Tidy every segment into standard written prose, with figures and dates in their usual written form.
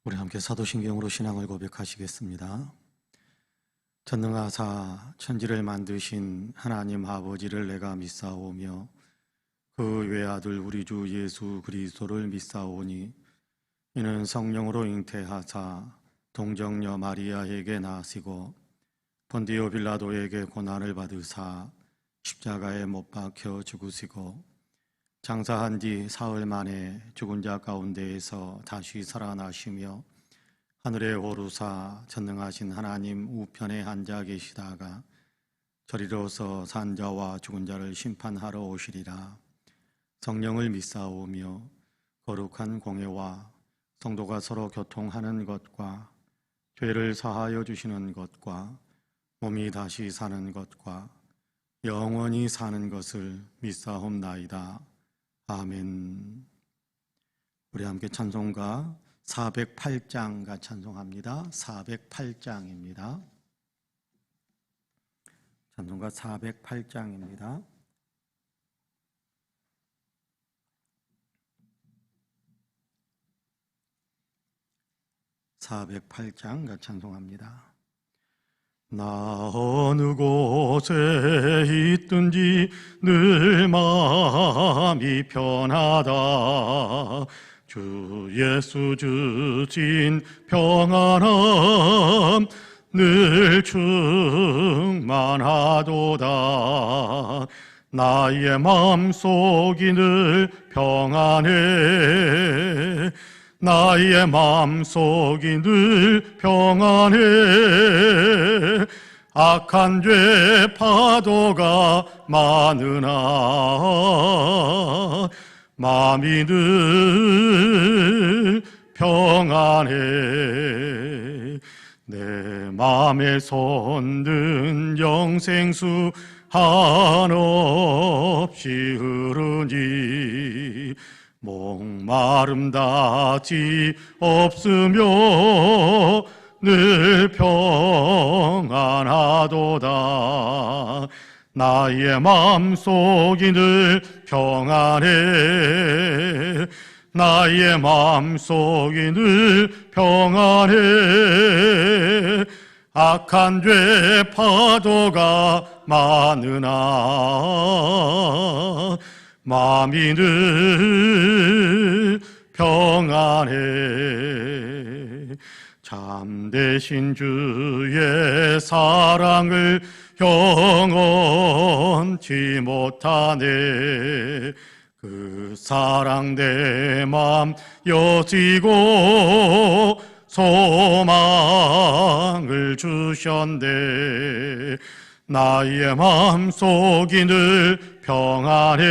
우리 함께 사도신경으로 신앙을 고백하시겠습니다. 전능하사 천지를 만드신 하나님 아버지를 내가 믿사오며 그 외아들 우리 주 예수 그리스도를 믿사오니 이는 성령으로 잉태하사 동정녀 마리아에게 나시고 본디오 빌라도에게 고난을 받으사 십자가에 못 박혀 죽으시고 장사한 뒤 사흘 만에 죽은 자 가운데에서 다시 살아나시며 하늘에 오르사 전능하신 하나님 우편에 앉아 계시다가 저리로서 산 자와 죽은 자를 심판하러 오시리라. 성령을 믿사오며 거룩한 공회와 성도가 서로 교통하는 것과 죄를 사하여 주시는 것과 몸이 다시 사는 것과 영원히 사는 것을 믿사옵나이다. 아멘. 우리 함께 찬송가 408장가 찬송합니다. 408장입니다. 찬송가 408장입니다. (408장) 찬송합니다. 나 어느 곳에 있든지 늘 마음이 편하다. 주 예수 주신 평안함 늘 충만하도다. 나의 마음속이 늘 평안해. 나의 마음속이 늘 평안해. 악한 죄 파도가 많으나 마음이 늘 평안해. 내 마음에 솟는 영생수 한없이 흐르니 목마름 닿지 없으며 늘 평안하도다. 나의 마음속이 늘 평안해. 나의 마음속이 늘 평안해. 악한 죄 파도가 많으나 마음이 늘 평안해. 참되신 주의 사랑을 영원치 못하네. 그 사랑 내 맘 여시고 소망을 주셨네. 나의 마음속이 늘 평안해.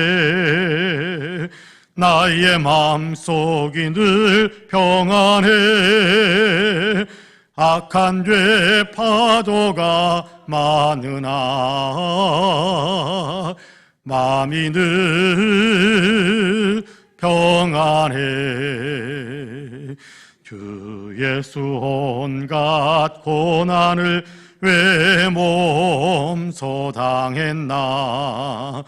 나의 마음속이 늘 평안해. 악한 죄 파도가 많으나 마음이 늘 평안해. 주 예수 온갖 고난을 왜 몸소 당했나.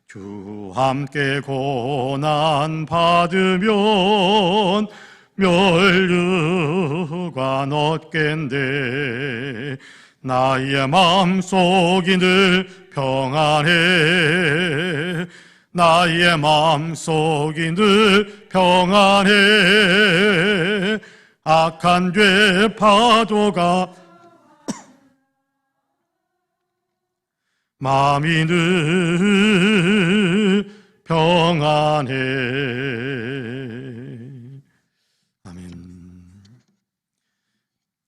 주 함께 고난 받으면 멸류관 얻겠네. 나의 마음속이 늘 평안해. 나의 마음속이 늘 평안해. 악한 죄 파도가 마음이 늘 평안해. 아멘.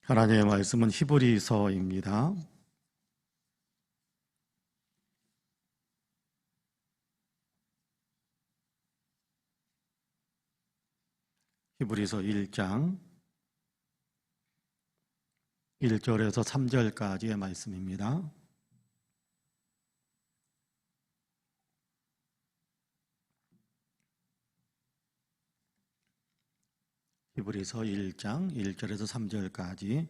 하나님의 말씀은 히브리서입니다. 히브리서 1장 1절에서 3절까지의 말씀입니다. 히브리서 1장 1절에서 3절까지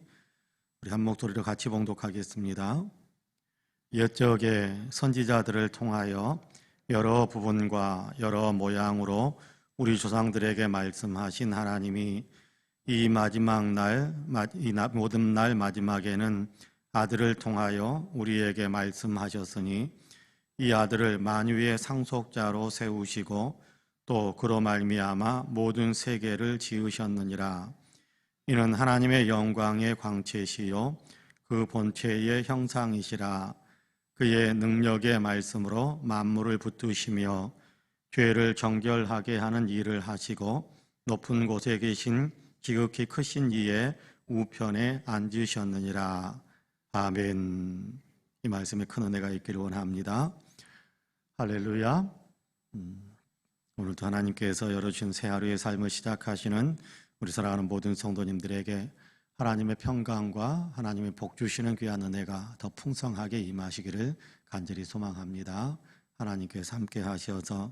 우리 한 목소리로 같이 봉독하겠습니다. 옛적에 선지자들을 통하여 여러 부분과 여러 모양으로 우리 조상들에게 말씀하신 하나님이 이 마지막 날, 모든 날 마지막에는 아들을 통하여 우리에게 말씀하셨으니 이 아들을 만유의 상속자로 세우시고 또 그로 말미암아 모든 세계를 지으셨느니라. 이는 하나님의 영광의 광채시요 그 본체의 형상이시라. 그의 능력의 말씀으로 만물을 붙드시며 죄를 정결하게 하는 일을 하시고 높은 곳에 계신 지극히 크신 이의 우편에 앉으셨느니라. 아멘. 이 말씀에 큰 은혜가 있기를 원합니다. 할렐루야. 오늘도 하나님께서 열어주신 새 하루의 삶을 시작하시는 우리 사랑하는 모든 성도님들에게 하나님의 평강과 하나님의 복 주시는 귀한 은혜가 더 풍성하게 임하시기를 간절히 소망합니다. 하나님께서 함께 하셔서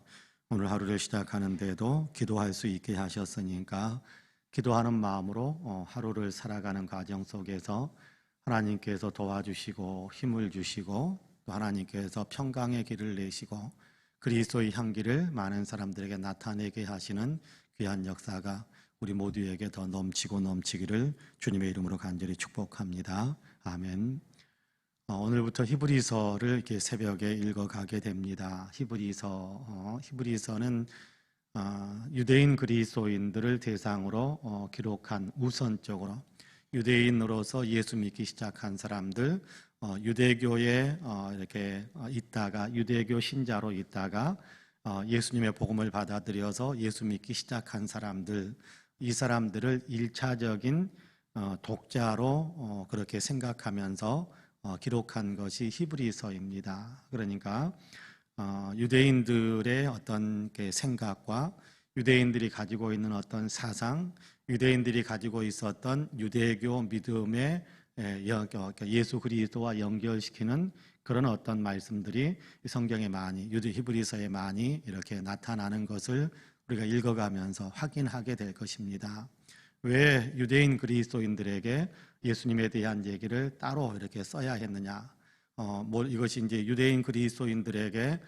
오늘 하루를 시작하는데도 기도할 수 있게 하셨으니까 기도하는 마음으로 하루를 살아가는 과정 속에서 하나님께서 도와주시고 힘을 주시고 또 하나님께서 평강의 길을 내시고 그리스도의 향기를 많은 사람들에게 나타내게 하시는 귀한 역사가 우리 모두에게 더 넘치고 넘치기를 주님의 이름으로 간절히 축복합니다. 아멘. 오늘부터 히브리서를 이렇게 새벽에 읽어가게 됩니다. 히브리서는 유대인 그리스도인들을 대상으로 기록한 우선적으로 유대인으로서 예수 믿기 시작한 사람들, 유대교에 이렇게 있다가 유대교 신자로 있다가 예수님의 복음을 받아들여서 예수 믿기 시작한 사람들, 이 사람들을 1차적인 독자로 그렇게 생각하면서 기록한 것이 히브리서입니다. 그러니까 유대인들의 어떤 생각과 유대인들이 가지고 있는 어떤 사상, 유대인들이 가지고 있었던 유대교 믿음의 예수 그리스도와 연결시키는 그런 어떤 말씀들이 성경에 많이 히브리서에 많이 이렇게 나타나는 것을 우리가 읽어가면서 확인하게 될 것입니다. 왜 유대인 그리스도인들에게 예수님에 대한 얘기를 따로 이렇게 써야 했느냐? 이것이 이제 유대인 그리스도인들에게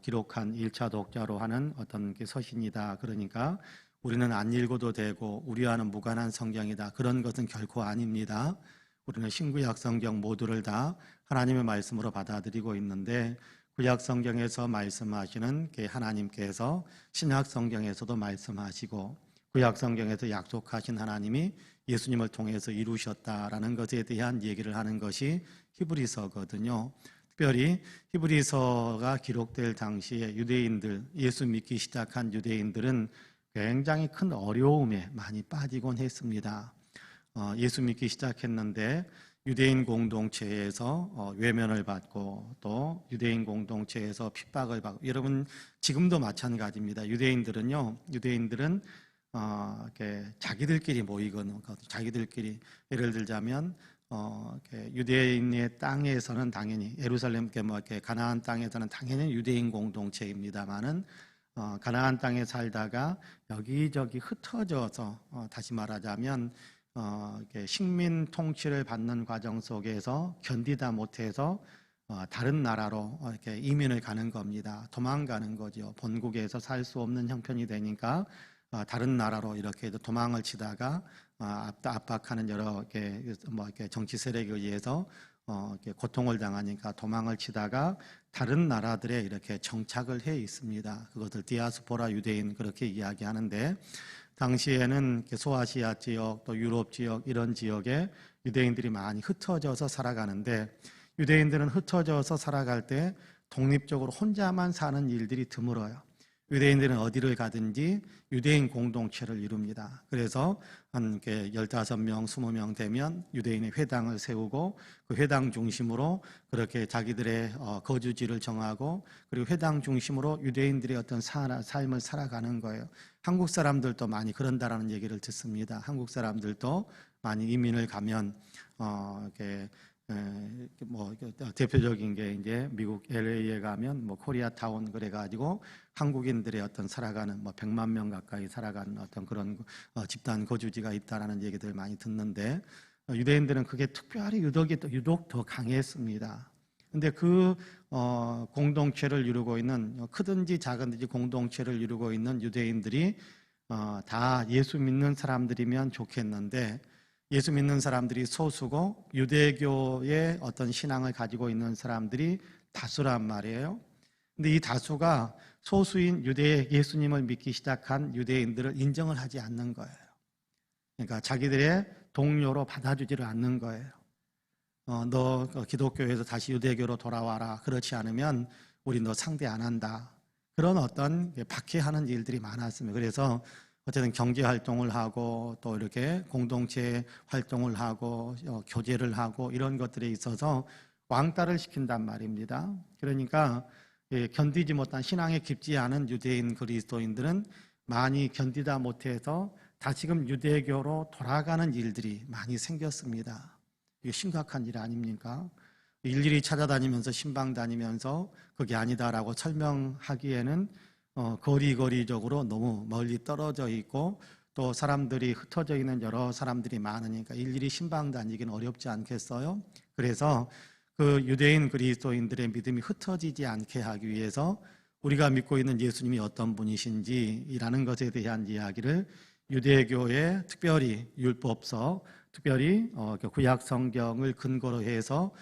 기록한 1차 독자로 하는 어떤 서신이다. 그러니까 우리는 안 읽어도 되고 우리와는 무관한 성경이다. 그런 것은 결코 아닙니다. 우리는 신구약 성경 모두를 다 하나님의 말씀으로 받아들이고 있는데 구약 성경에서 말씀하시는 하나님께서 신약 성경에서도 말씀하시고 구약 성경에서 약속하신 하나님이 예수님을 통해서 이루셨다라는 것에 대한 얘기를 하는 것이 히브리서거든요. 특별히 히브리서가 기록될 당시에 유대인들, 예수 믿기 시작한 유대인들은 굉장히 큰 어려움에 많이 빠지곤 했습니다. 예수 믿기 시작했는데 유대인 공동체에서 외면을 받고 또 유대인 공동체에서 핍박을 받고, 여러분 지금도 마찬가지입니다. 유대인들은 이렇게 자기들끼리 모이거나 자기들끼리 예를 들자면 유대인의 땅에서는 당연히 예루살렘 이렇게 가나안 땅에서는 당연히 유대인 공동체입니다만은 가나안 땅에 살다가 여기저기 흩어져서 다시 말하자면 이렇게 식민 통치를 받는 과정 속에서 견디다 못해서 다른 나라로 이렇게 이민을 가는 겁니다. 도망가는 거죠. 본국에서 살 수 없는 형편이 되니까 다른 나라로 이렇게 도망을 치다가 압박하는 여러 이렇게 정치 세력에 의해서 이렇게 고통을 당하니까 도망을 치다가 다른 나라들에 이렇게 정착을 해 있습니다. 그것을 디아스포라 유대인 그렇게 이야기하는데, 당시에는 소아시아 지역 또 유럽 지역 이런 지역에 유대인들이 많이 흩어져서 살아가는데, 유대인들은 흩어져서 살아갈 때 독립적으로 혼자만 사는 일들이 드물어요. 유대인들은 어디를 가든지 유대인 공동체를 이룹니다. 그래서 한 15명, 20명 되면 유대인의 회당을 세우고 그 회당 중심으로 그렇게 자기들의 거주지를 정하고, 그리고 회당 중심으로 유대인들의 어떤 삶을 살아가는 거예요. 한국 사람들도 많이 그런다라는 얘기를 듣습니다. 한국 사람들도 많이 이민을 가면 이렇게 대표적인 게 이제 미국 LA에 가면 코리아타운 그래가지고 한국인들의 어떤 살아가는 100만 명 가까이 살아가는 어떤 그런 집단 거주지가 있다라는 얘기들 많이 듣는데, 유대인들은 그게 특별히 유독 더 강했습니다. 근데 그 공동체를 이루고 있는, 크든지 작은지 공동체를 이루고 있는 유대인들이 다 예수 믿는 사람들이면 좋겠는데 예수 믿는 사람들이 소수고 유대교의 어떤 신앙을 가지고 있는 사람들이 다수란 말이에요. 근데 이 다수가 소수인 예수님을 믿기 시작한 유대인들을 인정을 하지 않는 거예요. 그러니까 자기들의 동료로 받아주지를 않는 거예요. 너 기독교에서 다시 유대교로 돌아와라. 그렇지 않으면 우리 너 상대 안 한다. 그런 어떤 박해하는 일들이 많았습니다. 그래서 어쨌든 경제 활동을 하고 또 이렇게 공동체 활동을 하고 교제를 하고 이런 것들에 있어서 왕따를 시킨단 말입니다. 그러니까 견디지 못한 신앙에 깊지 않은 유대인 그리스도인들은 많이 견디다 못해서 다시금 유대교로 돌아가는 일들이 많이 생겼습니다. 이게 심각한 일 아닙니까? 일일이 찾아다니면서 신방 다니면서 그게 아니다라고 설명하기에는 거리적으로 너무 멀리 떨어져 있고 또 사람들이 흩어져 있는 여러 사람들이 많으니까 일일이 신방 다니기는 어렵지 않겠어요? 그래서 그 유대인 그리스도인들의 믿음이 흩어지지 않게 하기 위해서 우리가 믿고 있는 예수님이 어떤 분이신지라는 것에 대한 이야기를 유대교의 특별히 율법서, 특별히 구약 성경을 근거로 해서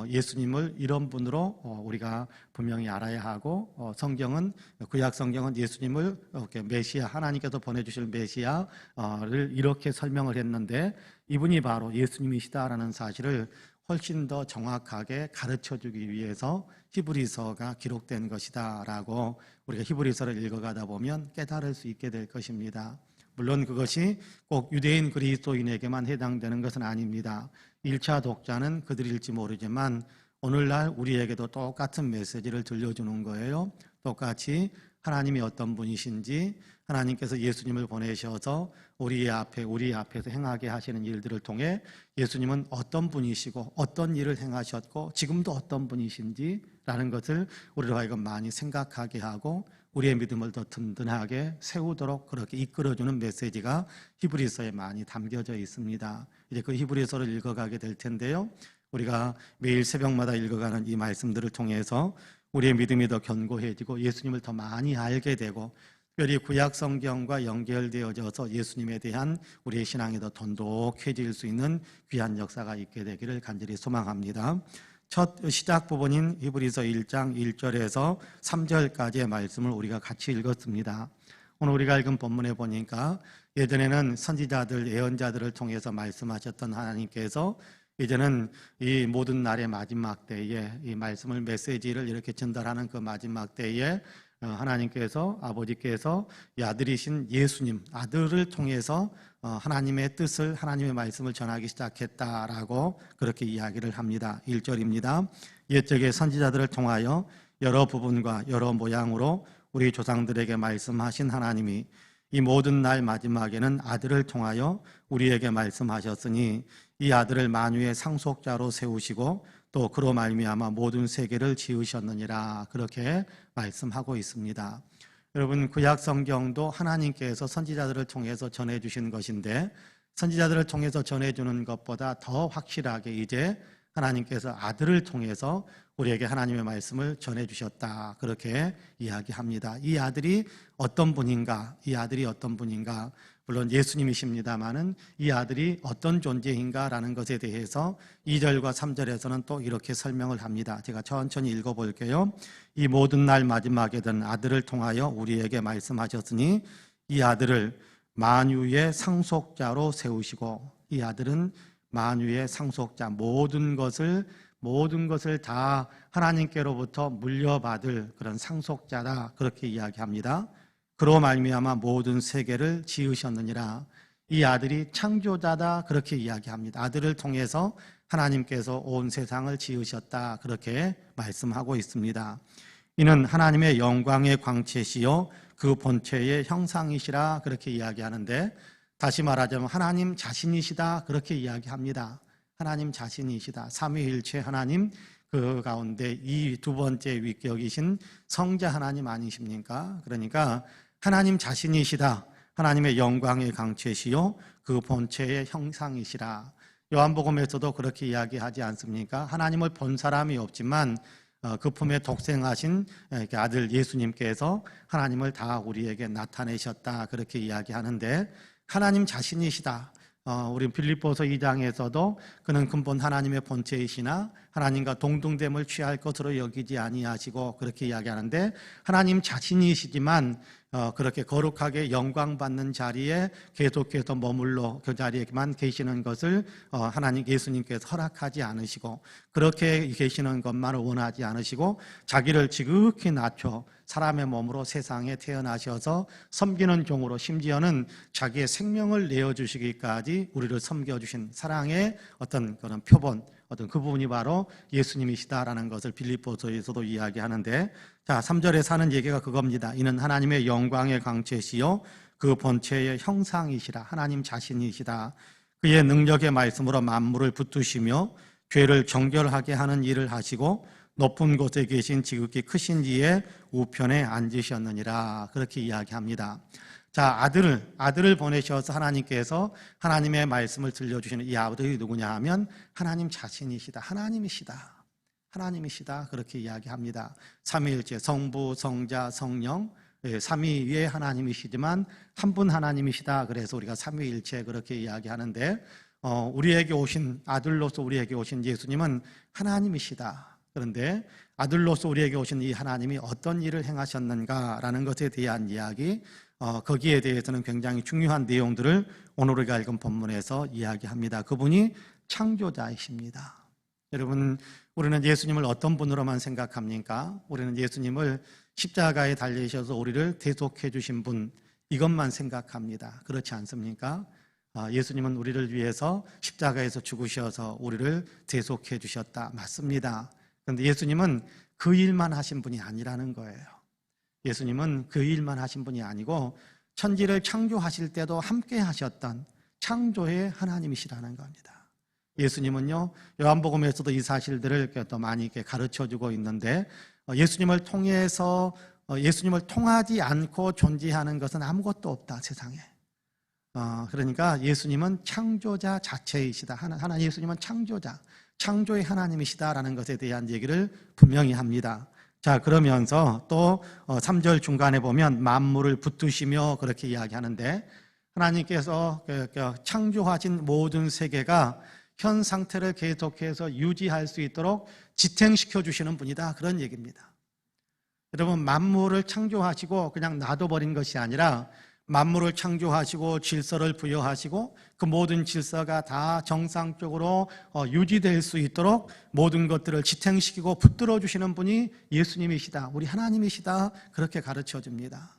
예수님을 이런 분으로 우리가 분명히 알아야 하고 성경은 구약 성경은 예수님을 메시아 하나님께서 보내주실 메시아를 이렇게 설명을 했는데 이분이 바로 예수님이시다라는 사실을 훨씬 더 정확하게 가르쳐주기 위해서 히브리서가 기록된 것이다라고 우리가 히브리서를 읽어가다 보면 깨달을 수 있게 될 것입니다. 물론 그것이 꼭 유대인 그리스도인에게만 해당되는 것은 아닙니다. 1차 독자는 그들일지 모르지만 오늘날 우리에게도 똑같은 메시지를 들려주는 거예요. 똑같이 하나님이 어떤 분이신지 하나님께서 예수님을 보내셔서 우리 앞에서 행하게 하시는 일들을 통해 예수님은 어떤 분이시고 어떤 일을 행하셨고 지금도 어떤 분이신지라는 것을 우리로 하여금 많이 생각하게 하고 우리의 믿음을 더 든든하게 세우도록 그렇게 이끌어주는 메시지가 히브리서에 많이 담겨져 있습니다. 이제 그 히브리서를 읽어가게 될 텐데요. 우리가 매일 새벽마다 읽어가는 이 말씀들을 통해서 우리의 믿음이 더 견고해지고 예수님을 더 많이 알게 되고 특별히 구약 성경과 연결되어져서 예수님에 대한 우리의 신앙이 더 돈독해질 수 있는 귀한 역사가 있게 되기를 간절히 소망합니다. 첫 시작 부분인 히브리서 1장 1절에서 3절까지의 말씀을 우리가 같이 읽었습니다. 오늘 우리가 읽은 본문에 보니까 예전에는 선지자들, 예언자들을 통해서 말씀하셨던 하나님께서 이제는 이 모든 날의 마지막 때에 이 말씀을 메시지를 이렇게 전달하는 그 마지막 때에 하나님께서 아버지께서 이 아들이신 예수님 아들을 통해서 하나님의 뜻을 하나님의 말씀을 전하기 시작했다라고 그렇게 이야기를 합니다. 1절입니다. 옛적의 선지자들을 통하여 여러 부분과 여러 모양으로 우리 조상들에게 말씀하신 하나님이 이 모든 날 마지막에는 아들을 통하여 우리에게 말씀하셨으니 이 아들을 만유의 상속자로 세우시고 또 그로 말미암아 모든 세계를 지으셨느니라 그렇게 말씀하고 있습니다. 여러분 구약 성경도 하나님께서 선지자들을 통해서 전해주신 것인데 선지자들을 통해서 전해주는 것보다 더 확실하게 이제 하나님께서 아들을 통해서 우리에게 하나님의 말씀을 전해주셨다 그렇게 이야기합니다. 이 아들이 어떤 분인가? 이 아들이 어떤 분인가? 물론 예수님이십니다마는 이 아들이 어떤 존재인가라는 것에 대해서 2절과 3절에서는 또 이렇게 설명을 합니다. 제가 천천히 읽어볼게요. 이 모든 날 마지막에 든 아들을 통하여 우리에게 말씀하셨으니 이 아들을 만유의 상속자로 세우시고 이 아들은 만유의 상속자 모든 것을 다 하나님께로부터 물려받을 그런 상속자다 그렇게 이야기합니다. 그로 말미암아 모든 세계를 지으셨느니라. 이 아들이 창조자다 그렇게 이야기합니다. 아들을 통해서 하나님께서 온 세상을 지으셨다 그렇게 말씀하고 있습니다. 이는 하나님의 영광의 광채시요 그 본체의 형상이시라 그렇게 이야기하는데 다시 말하자면 하나님 자신이시다 그렇게 이야기합니다. 하나님 자신이시다. 삼위일체 하나님 그 가운데 이 두 번째 위격이신 성자 하나님 아니십니까? 그러니까 하나님 자신이시다. 하나님의 영광의 강체시요 그 본체의 형상이시라. 요한복음에서도 그렇게 이야기하지 않습니까? 하나님을 본 사람이 없지만 그 품에 독생하신 아들 예수님께서 하나님을 다 우리에게 나타내셨다, 그렇게 이야기하는데, 하나님 자신이시다. 우리 빌립보서 2장에서도 그는 근본 하나님의 본체이시나 하나님과 동등됨을 취할 것으로 여기지 아니하시고, 그렇게 이야기하는데, 하나님 자신이시지만 그렇게 거룩하게 영광받는 자리에 계속해서 머물러 그 자리에만 계시는 것을 하나님 예수님께서 허락하지 않으시고, 그렇게 계시는 것만을 원하지 않으시고 자기를 지극히 낮춰 사람의 몸으로 세상에 태어나셔서 섬기는 종으로, 심지어는 자기의 생명을 내어주시기까지 우리를 섬겨주신 사랑의 어떤 그런 표본, 어떤 그 부분이 바로 예수님이시다라는 것을 빌립보서에서도 이야기하는데, 자, 3절에 사는 얘기가 그겁니다. 이는 하나님의 영광의 광채시요 그 본체의 형상이시라. 하나님 자신이시다. 그의 능력의 말씀으로 만물을 붙드시며 죄를 정결하게 하는 일을 하시고 높은 곳에 계신 지극히 크신 이의 우편에 앉으셨느니라. 그렇게 이야기합니다. 자, 아들을 보내셔서 하나님께서 하나님의 말씀을 들려주시는 이 아들이 누구냐 하면 하나님 자신이시다. 하나님이시다. 그렇게 이야기합니다. 삼위일체, 성부, 성자, 성령, 삼위의 하나님이시지만 한 분 하나님이시다. 그래서 우리가 삼위일체 그렇게 이야기하는데, 우리에게 오신 아들로서 우리에게 오신 예수님은 하나님이시다. 그런데 아들로서 우리에게 오신 이 하나님이 어떤 일을 행하셨는가라는 것에 대한 이야기, 거기에 대해서는 굉장히 중요한 내용들을 오늘 우리가 읽은 본문에서 이야기합니다. 그분이 창조자이십니다. 여러분, 우리는 예수님을 어떤 분으로만 생각합니까? 우리는 예수님을 십자가에 달리셔서 우리를 대속해 주신 분, 이것만 생각합니다. 그렇지 않습니까? 예수님은 우리를 위해서 십자가에서 죽으셔서 우리를 대속해 주셨다. 맞습니다. 그런데 예수님은 그 일만 하신 분이 아니라는 거예요. 예수님은 그 일만 하신 분이 아니고 천지를 창조하실 때도 함께 하셨던 창조의 하나님이시라는 겁니다. 예수님은요, 요한복음에서도 이 사실들을 또 많이 이렇게 가르쳐주고 있는데, 예수님을 통하지 않고 존재하는 것은 아무것도 없다, 세상에. 그러니까 예수님은 창조자 자체이시다. 예수님은 창조의 하나님이시다라는 것에 대한 얘기를 분명히 합니다. 자, 그러면서 또 3절 중간에 보면 만물을 붙드시며 그렇게 이야기하는데, 하나님께서 창조하신 모든 세계가 현 상태를 계속해서 유지할 수 있도록 지탱시켜 주시는 분이다, 그런 얘기입니다. 여러분, 만물을 창조하시고 그냥 놔둬버린 것이 아니라 만물을 창조하시고 질서를 부여하시고 그 모든 질서가 다 정상적으로 유지될 수 있도록 모든 것들을 지탱시키고 붙들어 주시는 분이 예수님이시다, 우리 하나님이시다, 그렇게 가르쳐 줍니다.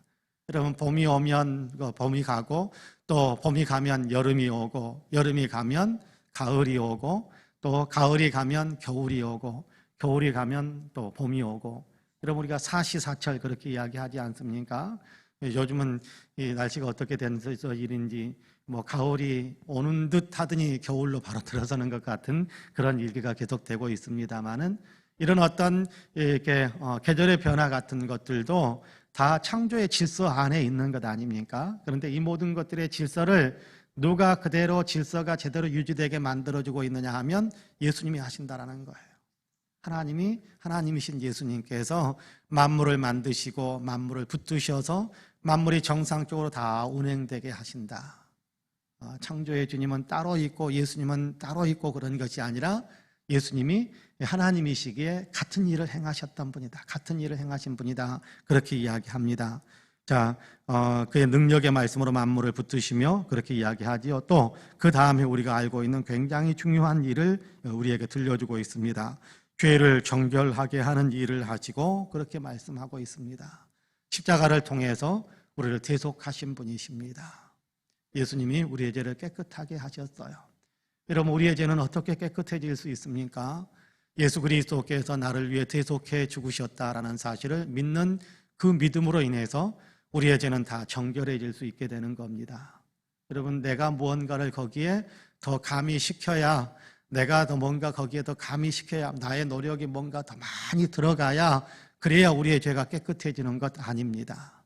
여러분, 봄이 오면 봄이 가고, 또 봄이 가면 여름이 오고, 여름이 가면 가을이 오고, 또 가을이 가면 겨울이 오고, 겨울이 가면 또 봄이 오고. 여러분, 우리가 사시사철 그렇게 이야기하지 않습니까? 요즘은 이 날씨가 어떻게 돼서 일인지 가을이 오는 듯 하더니 겨울로 바로 들어서는 것 같은 그런 일기가 계속되고 있습니다만은, 이런 어떤 이렇게 계절의 변화 같은 것들도 다 창조의 질서 안에 있는 것 아닙니까? 그런데 이 모든 것들의 질서를 누가 그대로 질서가 제대로 유지되게 만들어주고 있느냐 하면 예수님이 하신다라는 거예요. 하나님이신 예수님께서 만물을 만드시고 만물을 붙드셔서 만물이 정상적으로 다 운행되게 하신다. 창조의 주님은 따로 있고 예수님은 따로 있고 그런 것이 아니라 예수님이 하나님이시기에 같은 일을 행하셨던 분이다. 같은 일을 행하신 분이다. 그렇게 이야기합니다. 자, 그의 능력의 말씀으로 만물을 붙드시며 그렇게 이야기하지요. 또 그 다음에 우리가 알고 있는 굉장히 중요한 일을 우리에게 들려주고 있습니다. 죄를 정결하게 하는 일을 하시고 그렇게 말씀하고 있습니다. 십자가를 통해서 우리를 대속하신 분이십니다. 예수님이 우리의 죄를 깨끗하게 하셨어요. 여러분, 우리의 죄는 어떻게 깨끗해질 수 있습니까? 예수 그리스도께서 나를 위해 대속해 죽으셨다라는 사실을 믿는 그 믿음으로 인해서 우리의 죄는 다 정결해질 수 있게 되는 겁니다. 여러분, 내가 무언가를 거기에 더 가미시켜야, 내가 더 뭔가 거기에 더 가미시켜야, 나의 노력이 뭔가 더 많이 들어가야, 그래야 우리의 죄가 깨끗해지는 것 아닙니다.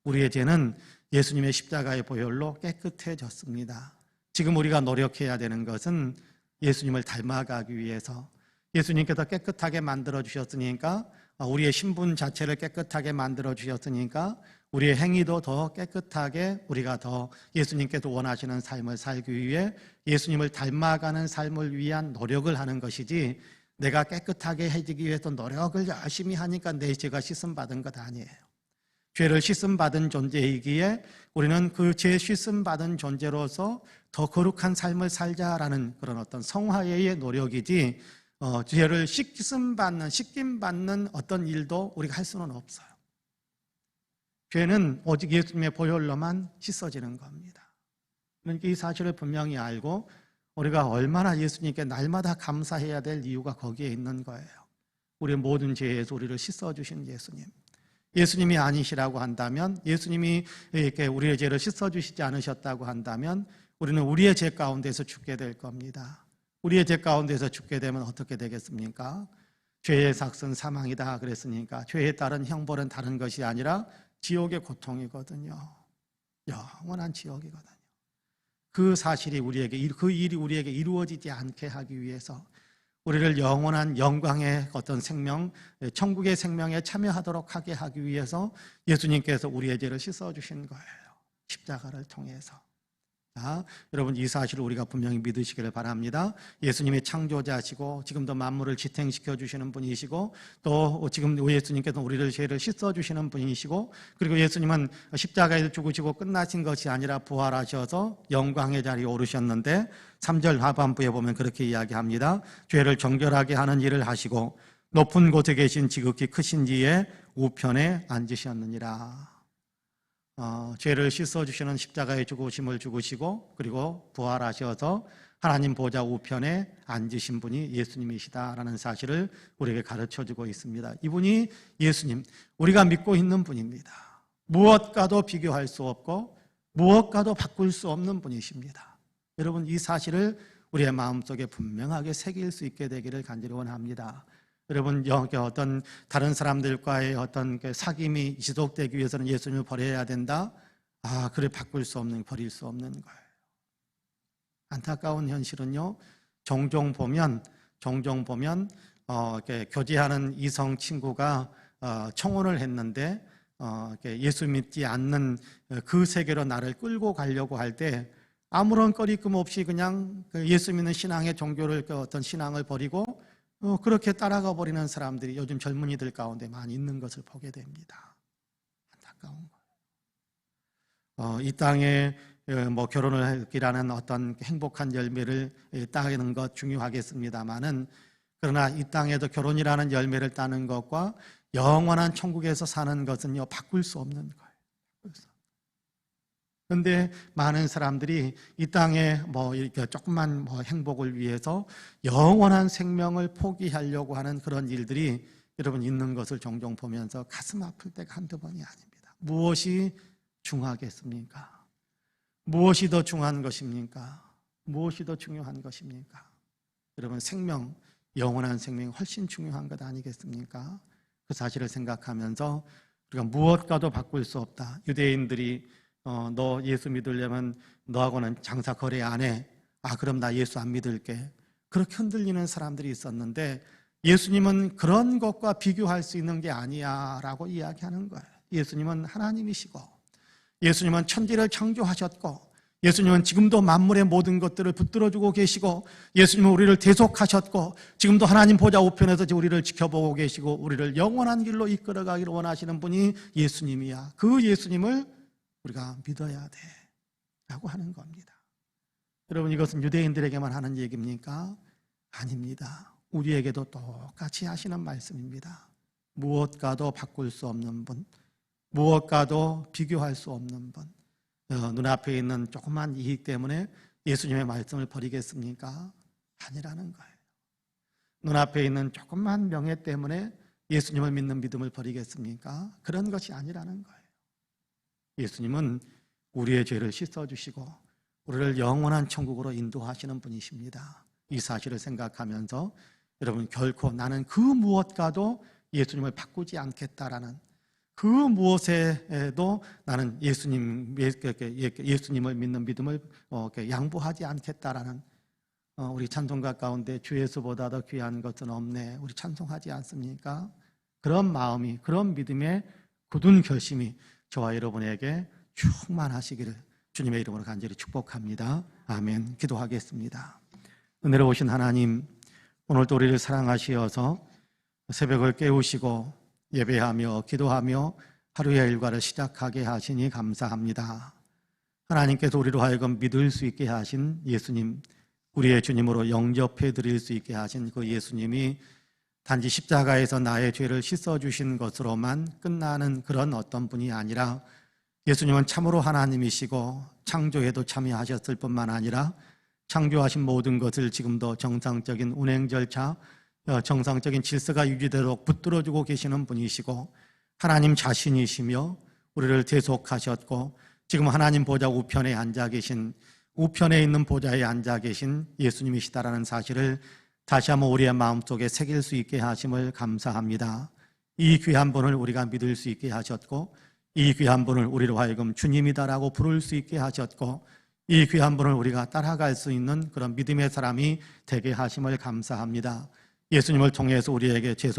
우리의 죄는 예수님의 십자가의 보혈로 깨끗해졌습니다. 지금 우리가 노력해야 되는 것은 예수님을 닮아가기 위해서, 예수님께서 깨끗하게 만들어 주셨으니까, 우리의 신분 자체를 깨끗하게 만들어 주셨으니까 우리의 행위도 더 깨끗하게, 우리가 더 예수님께서 원하시는 삶을 살기 위해 예수님을 닮아가는 삶을 위한 노력을 하는 것이지, 내가 깨끗하게 해지기 위해서 노력을 열심히 하니까 내 죄가 씻음받은 것 아니에요. 죄를 씻음받은 존재이기에 우리는 그 죄 씻음받은 존재로서 더 거룩한 삶을 살자라는 그런 어떤 성화의 노력이지, 죄를 씻김받는 어떤 일도 우리가 할 수는 없어요. 죄는 오직 예수님의 보혈로만 씻어지는 겁니다. 그러니까 이 사실을 분명히 알고 우리가 얼마나 예수님께 날마다 감사해야 될 이유가 거기에 있는 거예요. 우리의 모든 죄에서 우리를 씻어주신 예수님. 예수님이 아니시라고 한다면, 예수님이 이렇게 우리의 죄를 씻어주시지 않으셨다고 한다면 우리는 우리의 죄 가운데서 죽게 될 겁니다. 우리의 죄 가운데서 죽게 되면 어떻게 되겠습니까? 죄의 삭은 사망이다 그랬으니까 죄에 따른 형벌은 다른 것이 아니라 지옥의 고통이거든요. 영원한 지옥이거든요. 그 사실이 우리에게, 그 일이 우리에게 이루어지지 않게 하기 위해서 우리를 영원한 영광의 어떤 생명, 천국의 생명에 참여하도록 하게 하기 위해서 예수님께서 우리의 죄를 씻어주신 거예요. 십자가를 통해서. 자, 여러분, 이 사실을 우리가 분명히 믿으시기를 바랍니다. 예수님이 창조자시고 지금도 만물을 지탱시켜 주시는 분이시고, 또 지금 예수님께서 우리를 죄를 씻어 주시는 분이시고, 그리고 예수님은 십자가에 죽으시고 끝나신 것이 아니라 부활하셔서 영광의 자리에 오르셨는데 3절 하반부에 보면 그렇게 이야기합니다. 죄를 정결하게 하는 일을 하시고 높은 곳에 계신 지극히 크신 이의 우편에 앉으셨느니라. 죄를 씻어주시는 십자가의 죽으심을 죽으시고 그리고 부활하셔서 하나님 보좌 우편에 앉으신 분이 예수님이시다라는 사실을 우리에게 가르쳐주고 있습니다. 이분이 예수님, 우리가 믿고 있는 분입니다. 무엇과도 비교할 수 없고 무엇과도 바꿀 수 없는 분이십니다. 여러분, 이 사실을 우리의 마음속에 분명하게 새길 수 있게 되기를 간절히 원합니다. 여러분, 어떤 다른 사람들과의 어떤 사귐이 지속되기 위해서는 예수님을 버려야 된다? 그래, 바꿀 수 없는, 버릴 수 없는 거예요. 안타까운 현실은요, 종종 보면 이렇게 교제하는 이성 친구가 청혼을 했는데 예수 믿지 않는 그 세계로 나를 끌고 가려고 할 때 아무런 꺼리낌 없이 그냥 예수 믿는 신앙의 종교를, 어떤 신앙을 버리고 그렇게 따라가 버리는 사람들이 요즘 젊은이들 가운데 많이 있는 것을 보게 됩니다. 안타까운 거예요. 이 땅에 결혼을 하기라는 어떤 행복한 열매를 따는 것 중요하겠습니다만은, 그러나 이 땅에도 결혼이라는 열매를 따는 것과 영원한 천국에서 사는 것은요, 바꿀 수 없는 거예요. 그런데 많은 사람들이 이 땅에 이렇게 조금만 행복을 위해서 영원한 생명을 포기하려고 하는 그런 일들이 여러분 있는 것을 종종 보면서 가슴 아플 때가 한두 번이 아닙니다. 무엇이 중하겠습니까? 무엇이 더 중요한 것입니까? 무엇이 더 중요한 것입니까? 여러분, 생명, 영원한 생명이 훨씬 중요한 것 아니겠습니까? 그 사실을 생각하면서 우리가 무엇과도 바꿀 수 없다. 유대인들이 너 예수 믿으려면 너하고는 장사 거래 안 해. 그럼 나 예수 안 믿을게. 그렇게 흔들리는 사람들이 있었는데 예수님은 그런 것과 비교할 수 있는 게 아니야 라고 이야기하는 거예요. 예수님은 하나님이시고, 예수님은 천지를 창조하셨고, 예수님은 지금도 만물의 모든 것들을 붙들어주고 계시고, 예수님은 우리를 대속하셨고, 지금도 하나님 보좌 우편에서 우리를 지켜보고 계시고, 우리를 영원한 길로 이끌어가기를 원하시는 분이 예수님이야. 그 예수님을 우리가 믿어야 돼 라고 하는 겁니다. 여러분, 이것은 유대인들에게만 하는 얘기입니까? 아닙니다. 우리에게도 똑같이 하시는 말씀입니다. 무엇과도 바꿀 수 없는 분, 무엇과도 비교할 수 없는 분, 눈앞에 있는 조그만 이익 때문에 예수님의 말씀을 버리겠습니까? 아니라는 거예요. 눈앞에 있는 조그만 명예 때문에 예수님을 믿는 믿음을 버리겠습니까? 그런 것이 아니라는 거예요. 예수님은 우리의 죄를 씻어주시고 우리를 영원한 천국으로 인도하시는 분이십니다. 이 사실을 생각하면서 여러분, 결코 나는 그 무엇과도 예수님을 바꾸지 않겠다라는, 그 무엇에도 나는 예수님을 믿는 믿음을 양보하지 않겠다라는 우리 찬송가 가운데 주 예수보다 더 귀한 것은 없네, 우리 찬송하지 않습니까? 그런 마음이, 그런 믿음의 굳은 결심이 저와 여러분에게 충만하시기를 주님의 이름으로 간절히 축복합니다. 아멘. 기도하겠습니다. 은혜로우신 하나님, 오늘도 우리를 사랑하시어서 새벽을 깨우시고 예배하며 기도하며 하루의 일과를 시작하게 하시니 감사합니다. 하나님께서 우리로 하여금 믿을 수 있게 하신 예수님, 우리의 주님으로 영접해 드릴 수 있게 하신 그 예수님이 단지 십자가에서 나의 죄를 씻어주신 것으로만 끝나는 그런 어떤 분이 아니라, 예수님은 참으로 하나님이시고 창조에도 참여하셨을 뿐만 아니라 창조하신 모든 것을 지금도 정상적인 운행 절차, 정상적인 질서가 유지되도록 붙들어주고 계시는 분이시고, 하나님 자신이시며 우리를 대속하셨고, 지금 하나님 보좌 우편에 앉아 계신, 우편에 있는 보좌에 앉아 계신 예수님이시다라는 사실을 다시 한번 우리의 마음속에 새길 수 있게 하심을 감사합니다. 이 귀한 분을 우리가 믿을 수 있게 하셨고, 이 귀한 분을 우리로 하여금 주님이다라고 부를 수 있게 하셨고, 이 귀한 분을 우리가 따라갈 수 있는 그런 믿음의 사람이 되게 하심을 감사합니다. 예수님을 통해서 우리에게 죄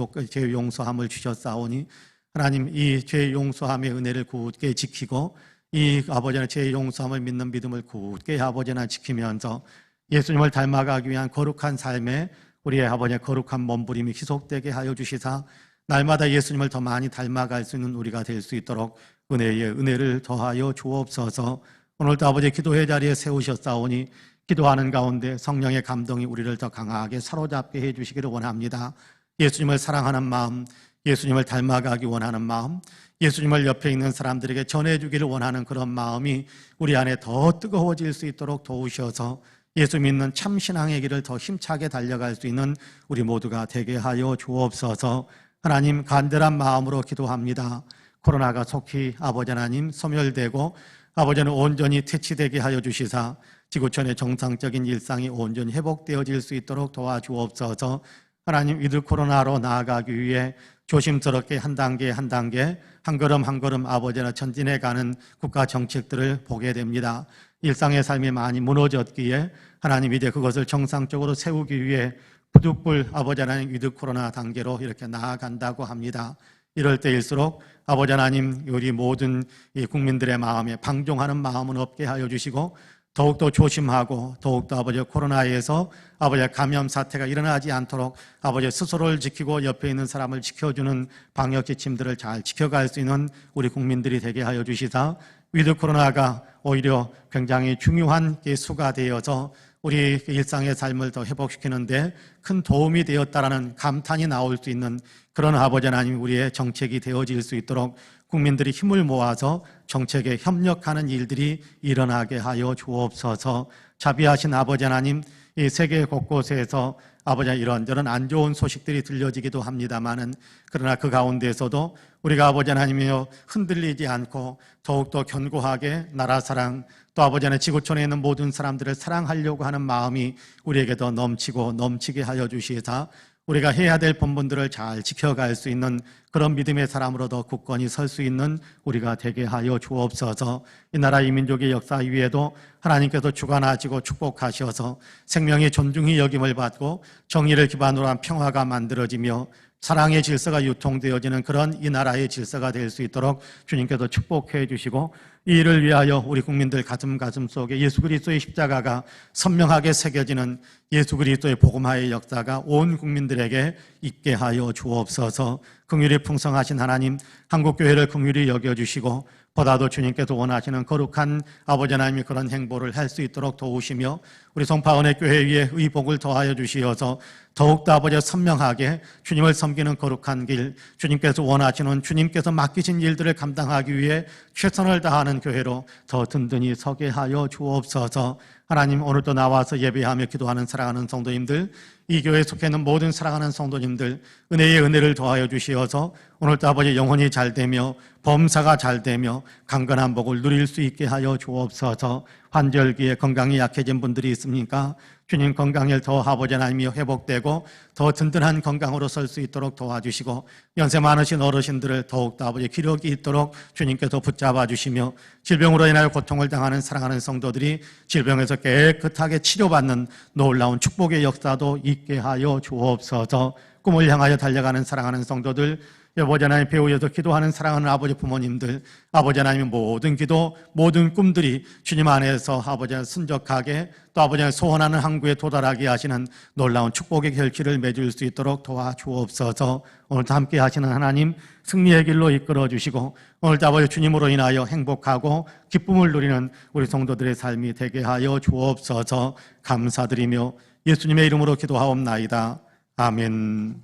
용서함을 주셨사오니 하나님, 이 죄 용서함의 은혜를 굳게 지키고 이 아버지의 죄 용서함을 믿는 믿음을 굳게 아버지나 지키면서 예수님을 닮아가기 위한 거룩한 삶에 우리의 아버지의 거룩한 몸부림이 희속되게 하여 주시사 날마다 예수님을 더 많이 닮아갈 수 있는 우리가 될 수 있도록 은혜의 은혜를 더하여 주옵소서. 오늘도 아버지 기도의 자리에 세우셨사오니 기도하는 가운데 성령의 감동이 우리를 더 강하게 사로잡게 해주시기를 원합니다. 예수님을 사랑하는 마음, 예수님을 닮아가기 원하는 마음, 예수님을 옆에 있는 사람들에게 전해주기를 원하는 그런 마음이 우리 안에 더 뜨거워질 수 있도록 도우셔서 예수 믿는 참 신앙의 길을 더 힘차게 달려갈 수 있는 우리 모두가 되게 하여 주옵소서. 하나님, 간절한 마음으로 기도합니다. 코로나가 속히 아버지 하나님 소멸되고 아버지는 온전히 퇴치되게 하여 주시사 지구촌의 정상적인 일상이 온전히 회복되어질 수 있도록 도와주옵소서. 하나님, 위드 코로나로 나아가기 위해 조심스럽게 한 단계 한 단계, 한 걸음 한 걸음 아버지나 전진해가는 국가 정책들을 보게 됩니다. 일상의 삶이 많이 무너졌기에 하나님, 이제 그것을 정상적으로 세우기 위해 부득불 아버지 하나님 위드 코로나 단계로 이렇게 나아간다고 합니다. 이럴 때일수록 아버지 하나님, 우리 모든 이 국민들의 마음에 방종하는 마음은 없게 하여 주시고 더욱더 조심하고 더욱더 아버지 코로나에서 아버지의 감염 사태가 일어나지 않도록 아버지 스스로를 지키고 옆에 있는 사람을 지켜주는 방역 지침들을 잘 지켜갈 수 있는 우리 국민들이 되게 하여 주시사 위드 코로나가 오히려 굉장히 중요한 수가 되어서 우리 일상의 삶을 더 회복시키는데 큰 도움이 되었다라는 감탄이 나올 수 있는 그런 아버지 하나님, 우리의 정책이 되어질 수 있도록 국민들이 힘을 모아서 정책에 협력하는 일들이 일어나게 하여 주옵소서. 자비하신 아버지 하나님, 이 세계 곳곳에서 아버지 이런저런 안 좋은 소식들이 들려지기도 합니다마는, 그러나 그 가운데서도 우리가 아버지 하나님이여 흔들리지 않고 더욱더 견고하게 나라 사랑, 또 아버지 하나님 지구촌에 있는 모든 사람들을 사랑하려고 하는 마음이 우리에게 더 넘치고 넘치게 하여 주시사 우리가 해야 될 본분들을 잘 지켜갈 수 있는 그런 믿음의 사람으로 더 굳건히 설 수 있는 우리가 되게 하여 주옵소서. 이 나라 이 민족의 역사 위에도 하나님께서 주관하시고 축복하셔서 생명의 존중이 여김을 받고 정의를 기반으로 한 평화가 만들어지며 사랑의 질서가 유통되어지는 그런 이 나라의 질서가 될 수 있도록 주님께서 축복해 주시고, 이 일을 위하여 우리 국민들 가슴 속에 예수 그리스도의 십자가가 선명하게 새겨지는 예수 그리스도의 복음화의 역사가 온 국민들에게 있게 하여 주옵소서. 긍휼이 풍성하신 하나님, 한국교회를 긍휼히 여겨주시고 보다도 주님께서 원하시는 거룩한 아버지 하나님이 그런 행보를 할 수 있도록 도우시며 우리 송파은혜 교회 위에 의복을 더하여 주시어서 더욱더 아버지 선명하게 주님을 섬기는 거룩한 길, 주님께서 원하시는, 주님께서 맡기신 일들을 감당하기 위해 최선을 다하는 교회로 더 든든히 서게 하여 주옵소서. 하나님, 오늘도 나와서 예배하며 기도하는 사랑하는 성도님들, 이 교회에 속해 있는 모든 사랑하는 성도님들, 은혜의 은혜를 더하여 주시어서 오늘도 아버지 영혼이 잘되며 범사가 잘되며 강건한 복을 누릴 수 있게 하여 주옵소서. 환절기에 건강이 약해진 분들이 있습니까? 주님, 건강을 더 아버지 하나님이 회복되고 더 든든한 건강으로 설 수 있도록 도와주시고, 연세 많으신 어르신들을 더욱더 아버지 기력이 있도록 주님께서 붙잡아 주시며, 질병으로 인하여 고통을 당하는 사랑하는 성도들이 질병에서 병에서 깨끗하게 치료받는 놀라운 축복의 역사도 있게 하여 주옵소서. 꿈을 향하여 달려가는 사랑하는 성도들, 아버지 하나님 배우여서 기도하는 사랑하는 아버지 부모님들, 아버지 하나님의 모든 기도, 모든 꿈들이 주님 안에서 아버지 하나님 순적하게 또 아버지 하나님 소원하는 항구에 도달하게 하시는 놀라운 축복의 결실을 맺을 수 있도록 도와주옵소서. 오늘도 함께 하시는 하나님 승리의 길로 이끌어 주시고 오늘도 아버지 주님으로 인하여 행복하고 기쁨을 누리는 우리 성도들의 삶이 되게 하여 주옵소서. 감사드리며 예수님의 이름으로 기도하옵나이다. 아멘.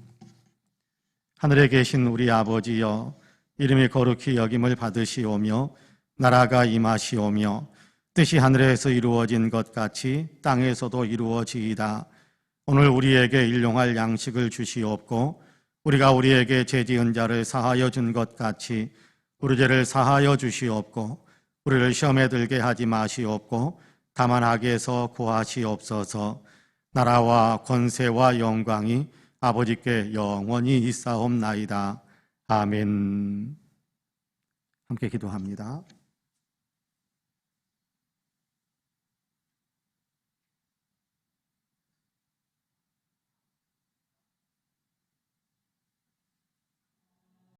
하늘에 계신 우리 아버지여, 이름이 거룩히 여김을 받으시오며 나라가 임하시오며 뜻이 하늘에서 이루어진 것 같이 땅에서도 이루어지이다. 오늘 우리에게 일용할 양식을 주시옵고 우리가 우리에게 죄 지은 자를 사하여 준 것 같이 우리 죄를 사하여 주시옵고 우리를 시험에 들게 하지 마시옵고 다만 악에서 구하시옵소서. 나라와 권세와 영광이 아버지께 영원히 있사옵나이다. 아멘. 함께 기도합니다.